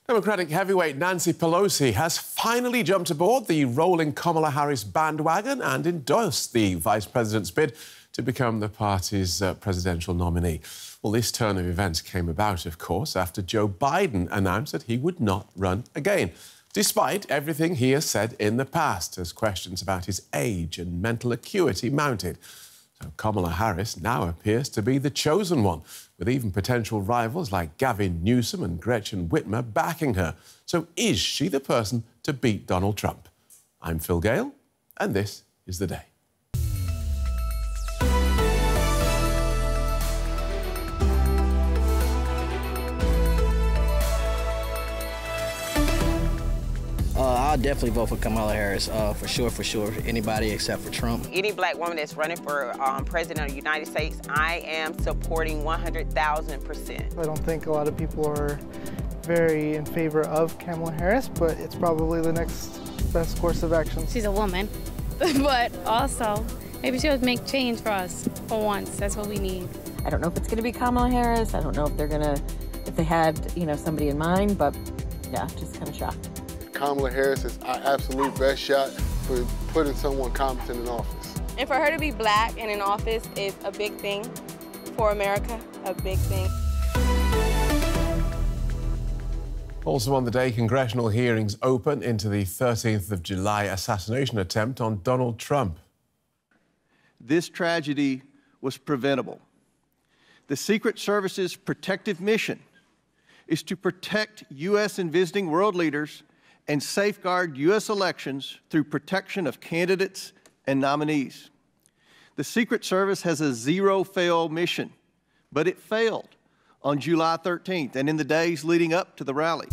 Democratic heavyweight Nancy Pellosi has finally jumped aboard the rolling Kamala Harris bandwagon and endorsed the vice president's bid to become the party's presidential nominee. Well, this turn of events came about, of course, after Joe Biden announced that he would not run again, despite everything he has said in the past, as questions about his age and mental acuity mounted. So Kamala Harris now appears to be the chosen one, with even potential rivals like Gavin, Newsom and Gretchen Whitmer backing her. So is she the person to beat Donald Trump? I'm Phil Gale, and this is The Day. I'll definitely vote for Kamala Harris, for sure. Anybody except for Trump. Any black woman that's running for president of the United States, I am supporting 100,000%. I don't think a lot of people are very in favor of Kamala Harris, but it's probably the next best course of action. She's a woman, but also maybe she'll make change for us for once. That's what we need. I don't know if it's going to be Kamala Harris. I don't know if they had, somebody in mind, but yeah, just kind of shocked. Kamala Harris is our absolute best shot for putting someone competent in office. And for her to be black and in office is a big thing for America, a big thing. Also on the day, congressional hearings open into the 13th of July assassination attempt on Donald Trump. This tragedy was preventable. The Secret Service's protective mission is to protect U.S. and visiting world leaders and safeguard U.S. elections through protection of candidates and nominees. The Secret Service has a zero-fail mission, but it failed on July 13th and in the days leading up to the rally.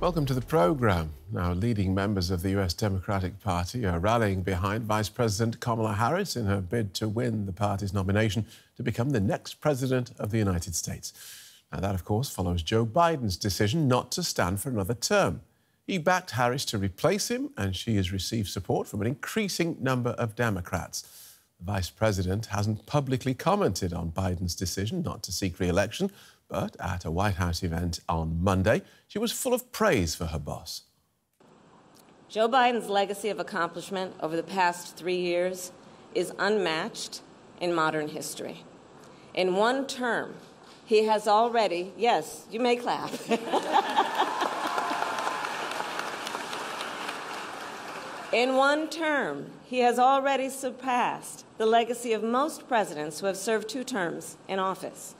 Welcome to the programme. Now, leading members of the US Democratic Party are rallying behind Vice President Kamala Harris in her bid to win the party's nomination to become the next president of the United States. Now, that, of course, follows Joe Biden's decision not to stand for another term. He backed Harris to replace him, and she has received support from an increasing number of Democrats. The Vice President hasn't publicly commented on Biden's decision not to seek re-election, but at a White House event on Monday, she was full of praise for her boss. Joe Biden's legacy of accomplishment over the past 3 years is unmatched in modern history. In one term, he has already, yes, you may clap. In one term, he has already surpassed the legacy of most presidents who have served 2 terms in office.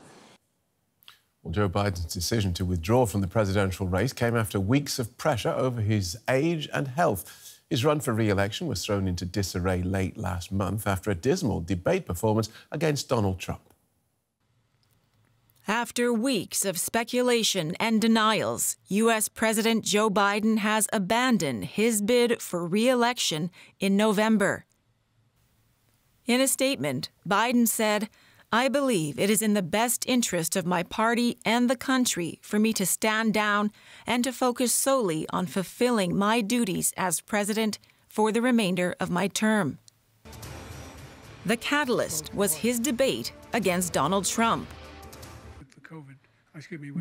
Well, Joe Biden's decision to withdraw from the presidential race came after weeks of pressure over his age and health. His run for re-election was thrown into disarray late last month after a dismal debate performance against Donald Trump. After weeks of speculation and denials, U.S. President Joe Biden has abandoned his bid for re-election in November. In a statement, Biden said, "I believe it is in the best interest of my party and the country for me to stand down and to focus solely on fulfilling my duties as president for the remainder of my term." The catalyst was his debate against Donald Trump.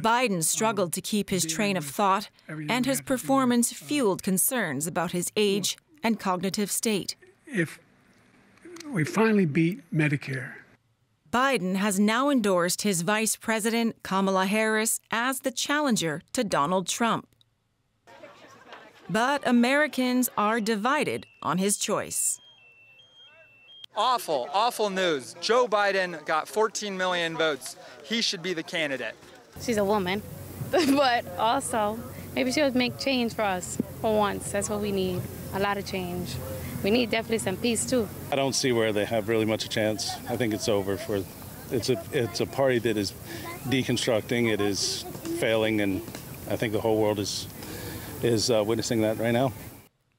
Biden struggled to keep his train of thought, and his performance fueled concerns about his age and cognitive state. If we finally beat Medicare, Biden has now endorsed his vice president, Kamala Harris, as the challenger to Donald Trump. But Americans are divided on his choice. Awful news. Joe Biden got 14 million votes. He should be the candidate. She's a woman, but also maybe she'll make change for us for once. That's what we need, a lot of change. We need definitely some peace, too. I don't see where they have really much a chance. I think it's over for. It's a party that is deconstructing. It is failing, and I think the whole world is witnessing that right now.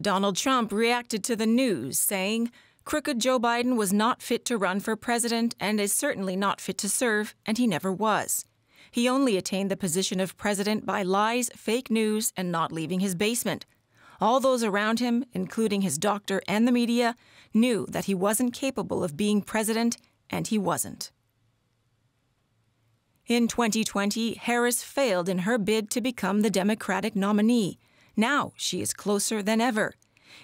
Donald Trump reacted to the news, saying, "Crooked Joe Biden was not fit to run for president and is certainly not fit to serve, and he never was. He only attained the position of president by lies, fake news, and not leaving his basement. All those around him, including his doctor and the media, knew that he wasn't capable of being president, and he wasn't." In 2020, Harris failed in her bid to become the Democratic nominee. Now she is closer than ever.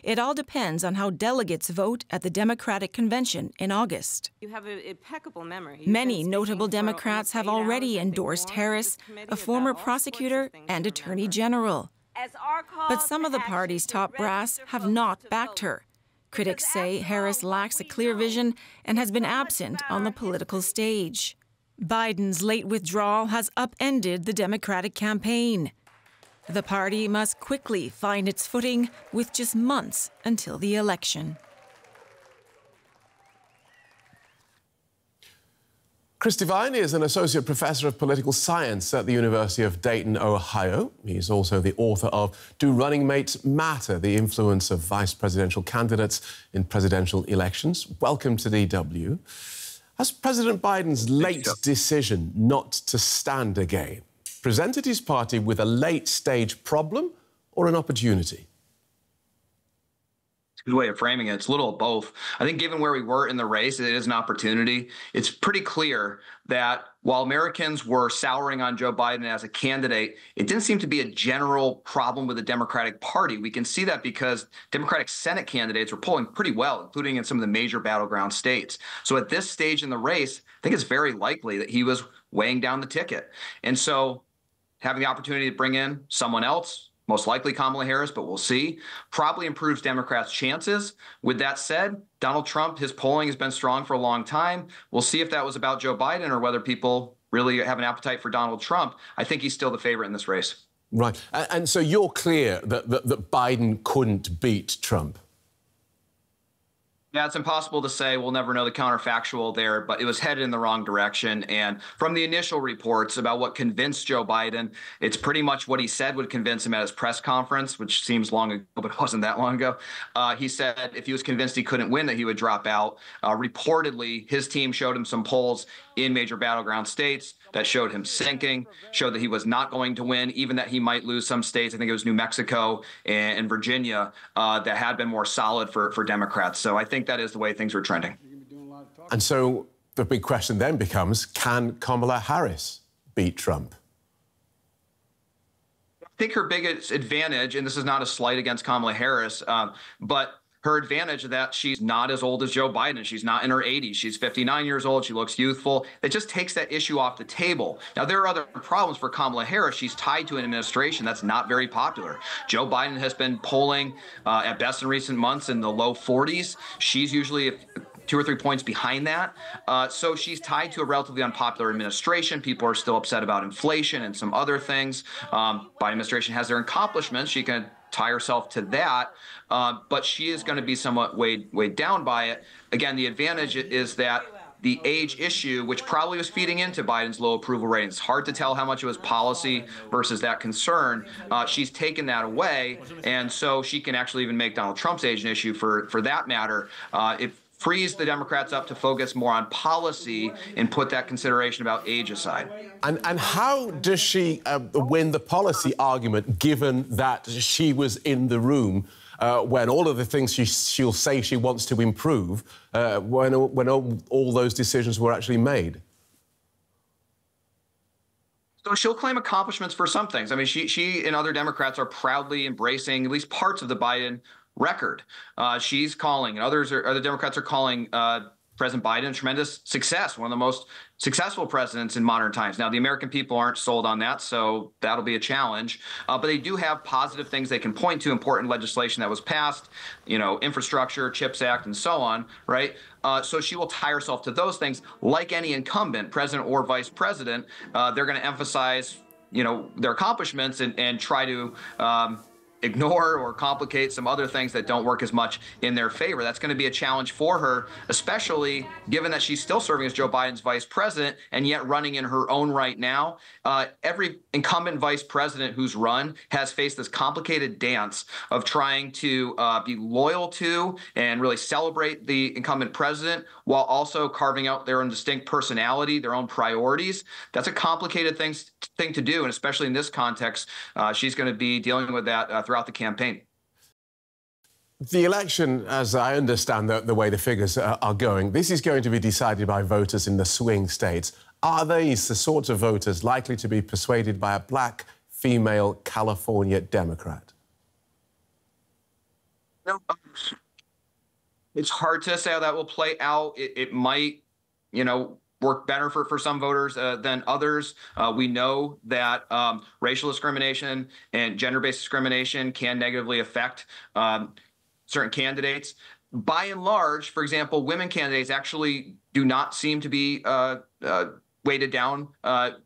It all depends on how delegates vote at the Democratic convention in August. You have an impeccable memory. Many notable Democrats have already endorsed Harris, a former prosecutor and attorney general. But some of the party's top brass have not backed her. Critics say Harris lacks a clear vision and has been absent on the political stage. Biden's late withdrawal has upended the Democratic campaign. The party must quickly find its footing with just months until the election. Chris Devine is an associate professor of political science at the University of Dayton, Ohio. He's also the author of Do Running Mates Matter? The Influence of Vice Presidential Candidates in Presidential Elections. Welcome to DW. Has President Biden's late decision not to stand again presented his party with a late-stage problem or an opportunity? It's a good way of framing it. It's a little of both. I think given where we were in the race, it is an opportunity. It's pretty clear that while Americans were souring on Joe Biden as a candidate, it didn't seem to be a general problem with the Democratic Party. We can see that because Democratic Senate candidates were polling pretty well, including in some of the major battleground states. So at this stage in the race, I think it's very likely that he was weighing down the ticket. And so having the opportunity to bring in someone else, most likely Kamala Harris, but we'll see, probably improves Democrats' chances. With that said, Donald Trump, his polling has been strong for a long time. We'll see if that was about Joe Biden or whether people really have an appetite for Donald Trump. I think he's still the favorite in this race. Right. And so you're clear that Biden couldn't beat Trump? Yeah, it's impossible to say. We'll never know the counterfactual there, but it was headed in the wrong direction. And from the initial reports about what convinced Joe Biden, it's pretty much what he said would convince him at his press conference, which seems long ago, but it wasn't that long ago. He said if he was convinced he couldn't win, that he would drop out. Reportedly, his team showed him some polls in major battleground states that showed him sinking, showed that he was not going to win, even that he might lose some states. I think it was New Mexico and Virginia that had been more solid for Democrats. So I think that is the way things were trending. And so the big question then becomes, can Kamala Harris beat Trump? I think her biggest advantage, and this is not a slight against Kamala Harris, but her advantage is that she's not as old as Joe Biden. She's not in her 80s. She's 59 years old. She looks youthful. It just takes that issue off the table. Now, there are other problems for Kamala Harris. She's tied to an administration that's not very popular. Joe Biden has been polling at best in recent months in the low 40s. She's usually 2 or 3 points behind that. So she's tied to a relatively unpopular administration. People are still upset about inflation and some other things. Biden administration has their accomplishments. She can tie herself to that, but she is going to be somewhat weighed down by it. Again, the advantage is that the age issue, which probably was feeding into Biden's low approval ratings, it's hard to tell how much it was policy versus that concern. She's taken that away, and so she can actually even make Donald Trump's age an issue for that matter. It frees the Democrats up to focus more on policy and put that consideration about age aside. And how does she win the policy argument, given that she was in the room when all of the things she'll say she wants to improve, when all those decisions were actually made? So she'll claim accomplishments for some things. I mean, she and other Democrats are proudly embracing at least parts of the Biden record. She's calling, and other Democrats are calling President Biden a tremendous success, one of the most successful presidents in modern times. Now, the American people aren't sold on that, so that'll be a challenge. But they do have positive things they can point to, important legislation that was passed, infrastructure, CHIPS Act, and so on, right? So she will tie herself to those things. Like any incumbent, president or vice president, they're going to emphasize, their accomplishments and try to ignore or complicate some other things that don't work as much in their favor. That's going to be a challenge for her, especially given that she's still serving as Joe Biden's vice president and yet running in her own right now. Every incumbent vice president who's run has faced this complicated dance of trying to be loyal to and really celebrate the incumbent president while also carving out their own distinct personality, their own priorities. That's a complicated thing to do, and especially in this context, she's going to be dealing with that throughout the campaign. The election, as I understand the way the figures are going, this is going to be decided by voters in the swing states Are these the sorts of voters likely to be persuaded by a black female California Democrat? No, it's hard to say how that will play out. It might, work better for some voters than others. We know that racial discrimination and gender-based discrimination can negatively affect certain candidates. By and large, for example, women candidates actually do not seem to be weighted down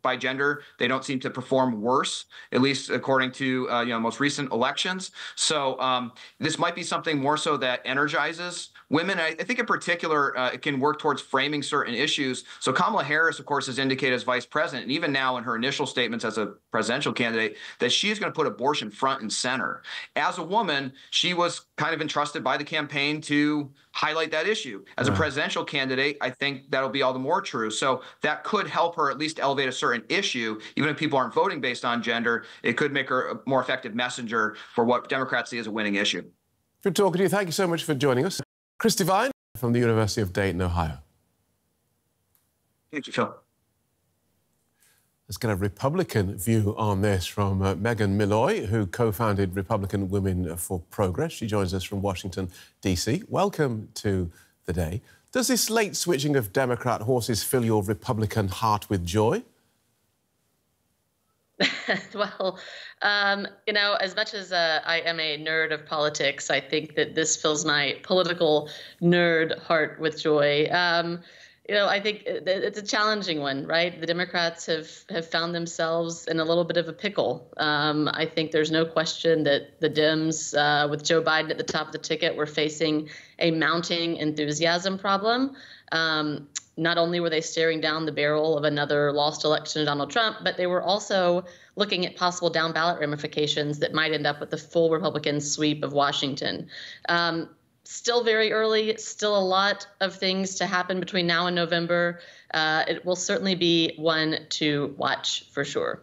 by gender. They don't seem to perform worse, at least according to most recent elections. So this might be something more so that energizes women. I think in particular, it can work towards framing certain issues. So Kamala Harris, of course, has indicated as vice president, and even now in her initial statements as a presidential candidate, that she is going to put abortion front and center. As a woman, she was kind of entrusted by the campaign to highlight that issue. As a presidential candidate, I think that'll be all the more true. So that could help her at least elevate a certain issue. Even if people aren't voting based on gender, it could make her a more effective messenger for what Democrats see as a winning issue. Good talking to you. Thank you so much for joining us. Chris Devine from the University of Dayton, Ohio. Thank you, Phil. Let's get a Republican view on this from Meghan Milloy, who co-founded Republican Women for Progress. She joins us from Washington, D.C. Welcome to the day. Does this late switching of Democrat horses fill your Republican heart with joy? Well, as much as I am a nerd of politics, I think that this fills my political nerd heart with joy. I think it's a challenging one, right? The Democrats have found themselves in a little bit of a pickle. I think there's no question that the Dems, with Joe Biden at the top of the ticket, were facing a mounting enthusiasm problem. Not only were they staring down the barrel of another lost election to Donald Trump, but they were also looking at possible down-ballot ramifications that might end up with the full Republican sweep of Washington. Still very early, still a lot of things to happen between now and November. It will certainly be one to watch for sure.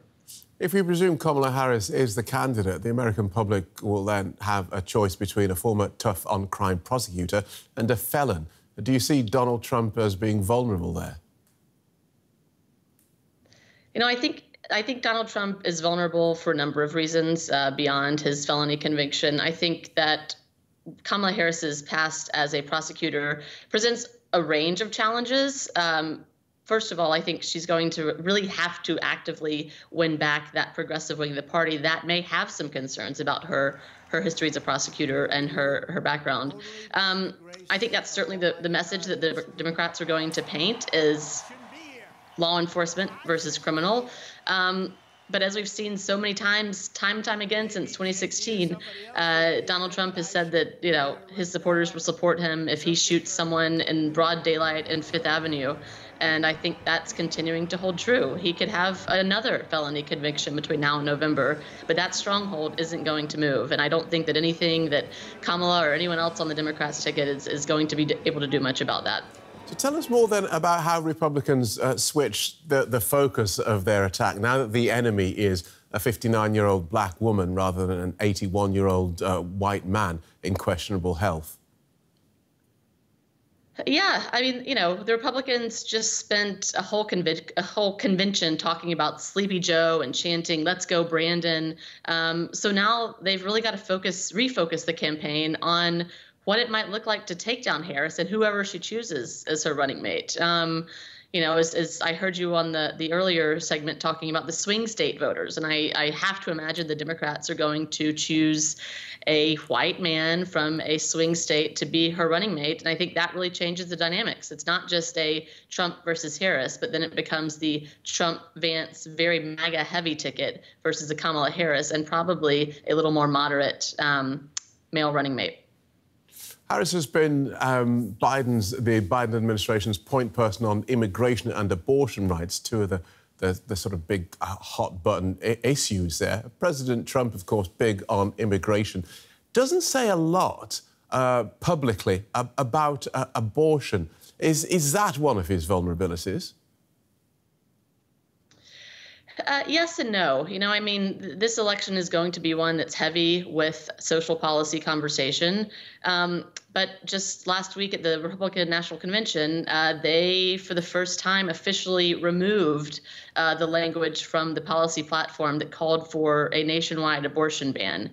If we presume Kamala Harris is the candidate, the American public will then have a choice between a former tough-on-crime prosecutor and a felon. Do you see Donald Trump as being vulnerable there? I think Donald Trump is vulnerable for a number of reasons beyond his felony conviction. I think that Kamala Harris's past as a prosecutor presents a range of challenges. First of all, I think she's going to really have to actively win back that progressive wing of the party that may have some concerns about her history as a prosecutor and her background. I think that's certainly the message that the Democrats are going to paint is law enforcement versus criminal. But as we've seen so many times, time and time again since 2016, Donald Trump has said that, his supporters will support him if he shoots someone in broad daylight in Fifth Avenue. And I think that's continuing to hold true. He could have another felony conviction between now and November, but that stronghold isn't going to move. And I don't think that anything that Kamala or anyone else on the Democrats' ticket is going to be able to do much about that. So tell us more then about how Republicans switched the focus of their attack now that the enemy is a 59-year-old black woman rather than an 81-year-old white man in questionable health. Yeah, the Republicans just spent a whole convention talking about Sleepy Joe and chanting, "Let's go, Brandon." So now they've really got to refocus the campaign on what it might look like to take down Harris and whoever she chooses as her running mate. As I heard you on the earlier segment talking about the swing state voters, and I have to imagine the Democrats are going to choose a white man from a swing state to be her running mate, and I think that really changes the dynamics. It's not just a Trump versus Harris, but then it becomes the Trump-Vance very MAGA-heavy ticket versus a Kamala Harris and probably a little more moderate male running mate. Harris has been the Biden administration's point person on immigration and abortion rights, two of the sort of big hot-button issues there. President Trump, of course, big on immigration. Doesn't say a lot publicly about abortion. Is that one of his vulnerabilities? Yes and no. You know, I mean, this election is going to be one that's heavy with social policy conversation. But just last week at the Republican National Convention, they, for the first time, officially removed the language from the policy platform that called for a nationwide abortion ban.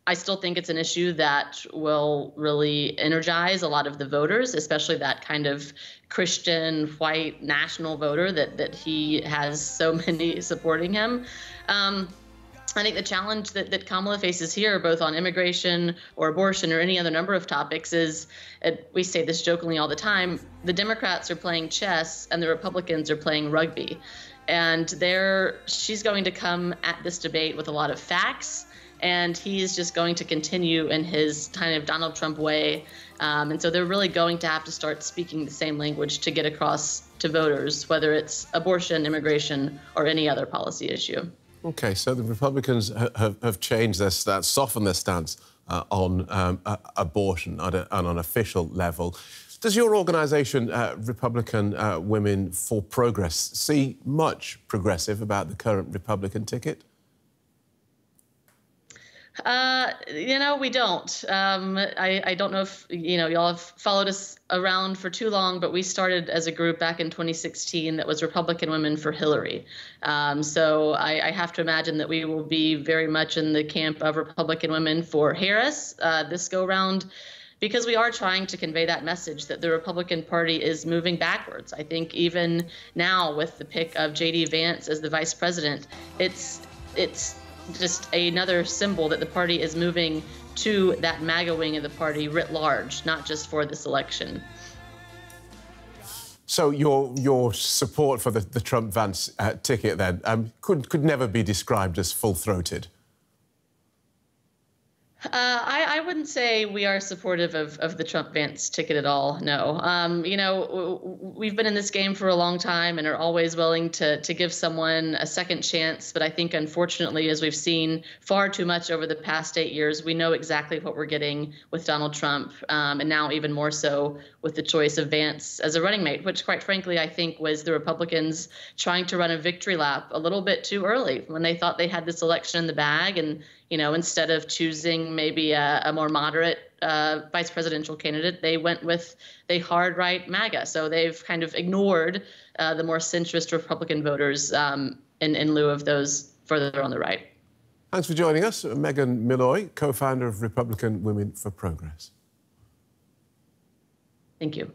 I still think it's an issue that will really energize a lot of the voters, especially that kind of Christian, white, national voter that he has so many supporting him. I think the challenge that Kamala faces here, both on immigration or abortion or any other number of topics, is, we say this jokingly all the time, the Democrats are playing chess and the Republicans are playing rugby. And she's going to come at this debate with a lot of facts, and he's just going to continue in his kind of Donald Trump way. And so they're really going to have to start speaking the same language to get across to voters, whether it's abortion, immigration, or any other policy issue. OK, so the Republicans have changed their stance, softened their stance on abortion at an official level. Does your organisation, Republican Women for Progress, see much progressive about the current Republican ticket? You know, we don't. I don't know if, you know, y'all have followed us around for too long, but we started as a group back in 2016 that was Republican Women for Hillary. So I have to imagine that we will be very much in the camp of Republican Women for Harris this go round, because we are trying to convey that message that the Republican Party is moving backwards. I think even now with the pick of J.D. Vance as the vice president, it's just another symbol that the party is moving to that MAGA wing of the party writ large, not just for this election. So your support for the Trump-Vance ticket then could never be described as full-throated? I wouldn't say we are supportive of the Trump-Vance ticket at all, no. You know, we've been in this game for a long time and are always willing to give someone a second chance. But I think, unfortunately, as we've seen far too much over the past 8 years, we know exactly what we're getting with Donald Trump, and now even more so with the choice of Vance as a running mate, which, quite frankly, I think was the Republicans trying to run a victory lap a little bit too early when they thought they had this election in the bag. And you know, instead of choosing maybe a more moderate vice presidential candidate, they went with the hard right MAGA. So they've kind of ignored the more centrist Republican voters in lieu of those further on the right. Thanks for joining us. Meghan Milloy, co-founder of Republican Women for Progress. Thank you.